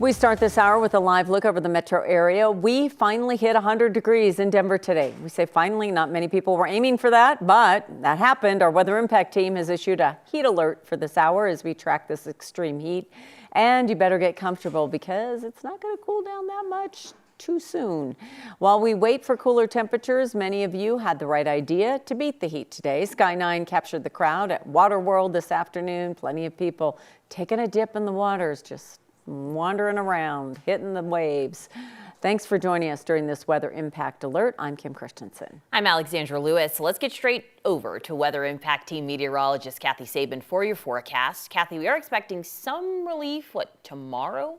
We start this hour with a live look over the metro area. We finally hit 100 degrees in Denver today. We say finally, not many people were aiming for that, but that happened. Our weather impact team has issued a heat alert for this hour as we track this extreme heat. And you better get comfortable because it's not going to cool down that much too soon. While we wait for cooler temperatures, many of you had the right idea to beat the heat today. Sky 9 captured the crowd at Water World this afternoon. Plenty of people taking a dip in the waters, just wandering around, hitting the waves. Thanks for joining us during this weather impact alert. I'm Kim Christensen. I'm Alexandra Lewis. Let's get straight over to weather impact team meteorologist Kathy Sabin for your forecast. Kathy, we are expecting some relief, tomorrow?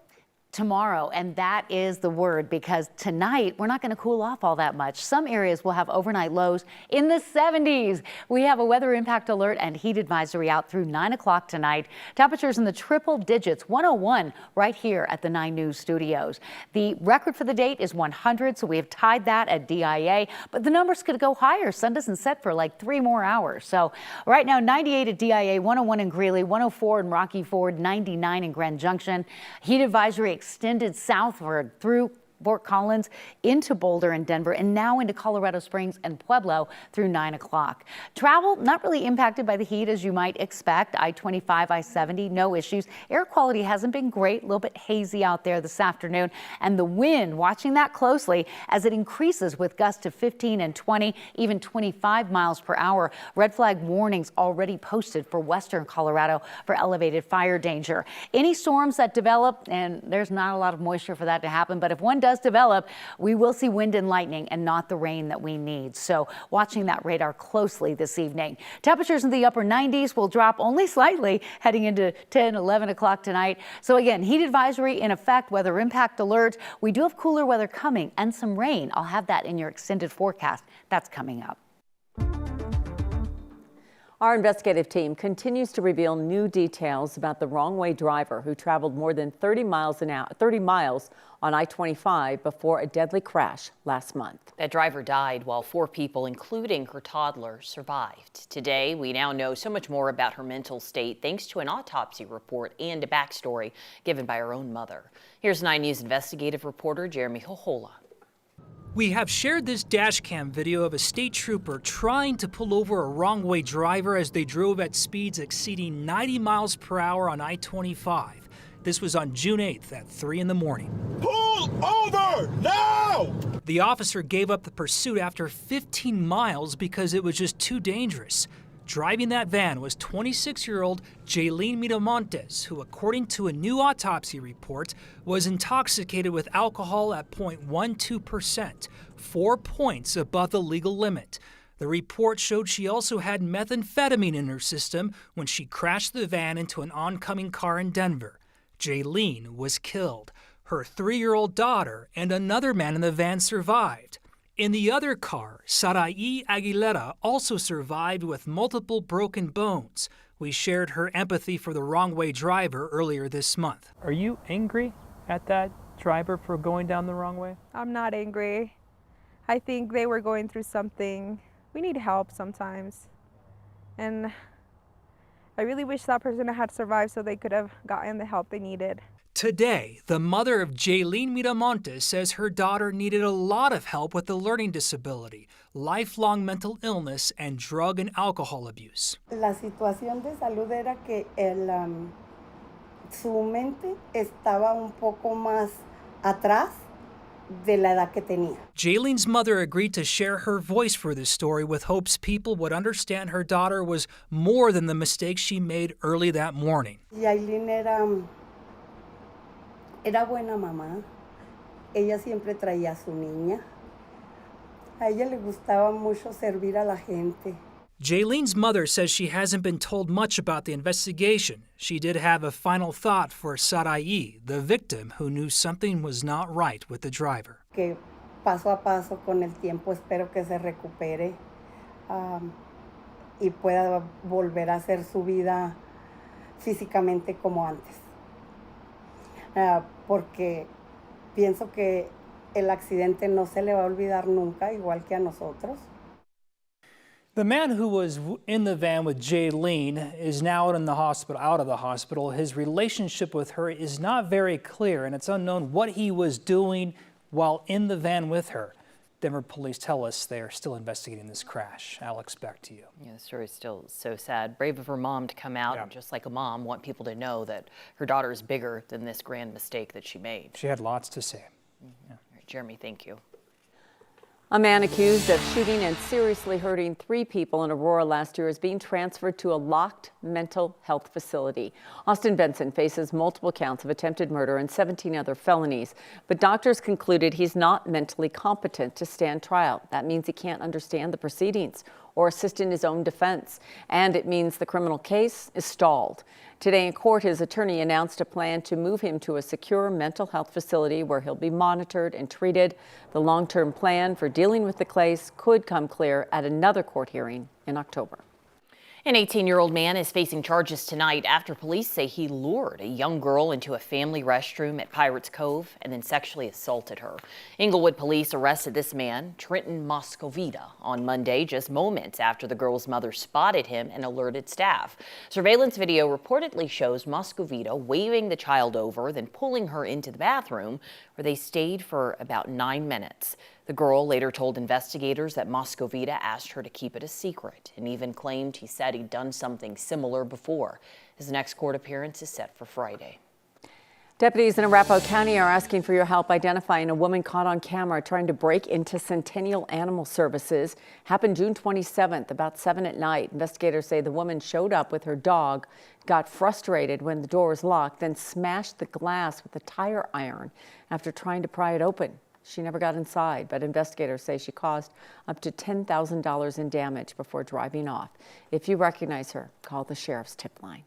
Tomorrow, and that is the word, because tonight we're not going to cool off all that much. Some areas will have overnight lows in the 70s. We have a weather impact alert and heat advisory out through 9 o'clock tonight. Temperatures in the triple digits, 101 right here at the 9 News studios. The record for the date is 100, so we have tied that at DIA, but the numbers could go higher. Sun doesn't set for like 3 more hours. So right now, 98 at DIA, 101 in Greeley, 104 in Rocky Ford, 99 in Grand Junction. Heat advisory extended southward through Fort Collins into Boulder and Denver, and now into Colorado Springs and Pueblo through 9 o'clock. Travel not really impacted by the heat as you might expect. I-25, I-70, no issues. Air quality hasn't been great, a little bit hazy out there this afternoon. And the wind, watching that closely as it increases with gusts of 15 and 20, even 25 miles per hour. Red flag warnings already posted for western Colorado for elevated fire danger. Any storms that develop, and there's not a lot of moisture for that to happen, but if one does develop, we will see wind and lightning and not the rain that we need. So watching that radar closely this evening. Temperatures in the upper 90s will drop only slightly heading into 10, 11 o'clock tonight. So again, heat advisory in effect, weather impact alert. We do have cooler weather coming and some rain. I'll have that in your extended forecast. That's coming up. Our investigative team continues to reveal new details about the wrong-way driver who traveled more than 30 miles on I-25 before a deadly crash last month. That driver died while 4 people, including her toddler, survived. Today, we now know so much more about her mental state thanks to an autopsy report and a backstory given by her own mother. Here's 9 News investigative reporter Jeremy Hohola. We have shared this dashcam video of a state trooper trying to pull over a wrong-way driver as they drove at speeds exceeding 90 miles per hour on I-25. This was on June 8th at 3 in the morning. Pull over now! The officer gave up the pursuit after 15 miles because it was just too dangerous. Driving that van was 26-year-old Jaylene Miramontes, who, according to a new autopsy report, was intoxicated with alcohol at 0.12%, 4 points above the legal limit. The report showed she also had methamphetamine in her system when she crashed the van into an oncoming car in Denver. Jaylene was killed. Her 3-year-old daughter and another man in the van survived. In the other car, Sarai Aguilera also survived with multiple broken bones. We shared her empathy for the wrong-way driver earlier this month. Are you angry at that driver for going down the wrong way? I'm not angry. I think they were going through something. We need help sometimes. And I really wish that person had survived so they could have gotten the help they needed. Today, the mother of Jaylene Miramontes says her daughter needed a lot of help with a learning disability, lifelong mental illness, and drug and alcohol abuse. La situación de salud era que su mente estaba un poco más atrás de la edad que tenía. Jaylene's mother agreed to share her voice for this story with hopes people would understand her daughter was more than the mistakes she made early that morning. Jaylene era buena mamá. Ella siempre traía a su niña. A ella le gustaba mucho servir a la gente. Jaylene's mother says she hasn't been told much about the investigation. She did have a final thought for Sarai, the victim who knew something was not right with the driver. Que paso a paso con el tiempo espero que se recupere y pueda volver a hacer su vida físicamente como antes. Porque pienso que el accidente no se le va a olvidar nunca, igual que a nosotros. The man who was in the van with Jaylene is now out of the hospital. His relationship with her is not very clear, and it's unknown what he was doing while in the van with her. Denver police tell us they are still investigating this crash. Alex, back to you. Yeah, the story is still so sad. Brave of her mom to come out, and just like a mom, want people to know that her daughter is bigger than this grand mistake that she made. She had lots to say. All right, Jeremy, thank you. A man accused of shooting and seriously hurting 3 people in Aurora last year is being transferred to a locked mental health facility. Austin Benson faces multiple counts of attempted murder and 17 other felonies, but doctors concluded he's not mentally competent to stand trial. That means he can't understand the proceedings or assist in his own defense, and it means the criminal case is stalled. Today in court, his attorney announced a plan to move him to a secure mental health facility where he'll be monitored and treated. The long-term plan for dealing with the case could come clear at another court hearing in October. An 18-year-old man is facing charges tonight after police say he lured a young girl into a family restroom at Pirates Cove and then sexually assaulted her. Inglewood police arrested this man, Trenton Moscovita, on Monday, just moments after the girl's mother spotted him and alerted staff. Surveillance video reportedly shows Moscovita waving the child over, then pulling her into the bathroom, where they stayed for about 9 minutes. The girl later told investigators that Moscovita asked her to keep it a secret and even claimed he said he'd done something similar before. His next court appearance is set for Friday. Deputies in Arapahoe County are asking for your help identifying a woman caught on camera trying to break into Centennial Animal Services. Happened June 27th, about 7 at night. Investigators say the woman showed up with her dog, got frustrated when the door was locked, then smashed the glass with a tire iron after trying to pry it open. She never got inside, but investigators say she caused up to $10,000 in damage before driving off. If you recognize her, call the sheriff's tip line.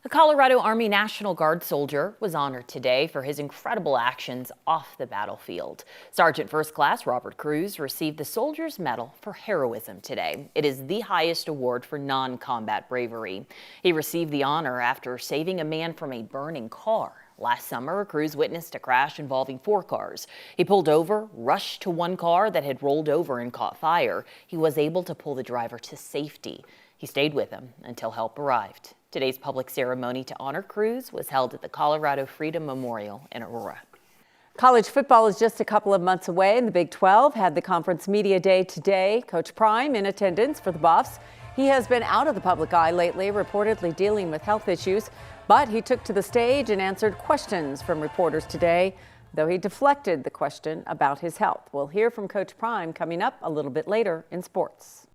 A Colorado Army National Guard soldier was honored today for his incredible actions off the battlefield. Sergeant First Class Robert Cruz received the Soldier's Medal for Heroism today. It is the highest award for non-combat bravery. He received the honor after saving a man from a burning car. Last summer, Cruz witnessed a crash involving 4 cars. He pulled over, rushed to one car that had rolled over and caught fire. He was able to pull the driver to safety. He stayed with him until help arrived. Today's public ceremony to honor Cruz was held at the Colorado Freedom Memorial in Aurora. College football is just a couple of months away, and the Big 12 had the conference media day today. Coach Prime in attendance for the Buffs. He has been out of the public eye lately, reportedly dealing with health issues, but he took to the stage and answered questions from reporters today, though he deflected the question about his health. We'll hear from Coach Prime coming up a little bit later in sports.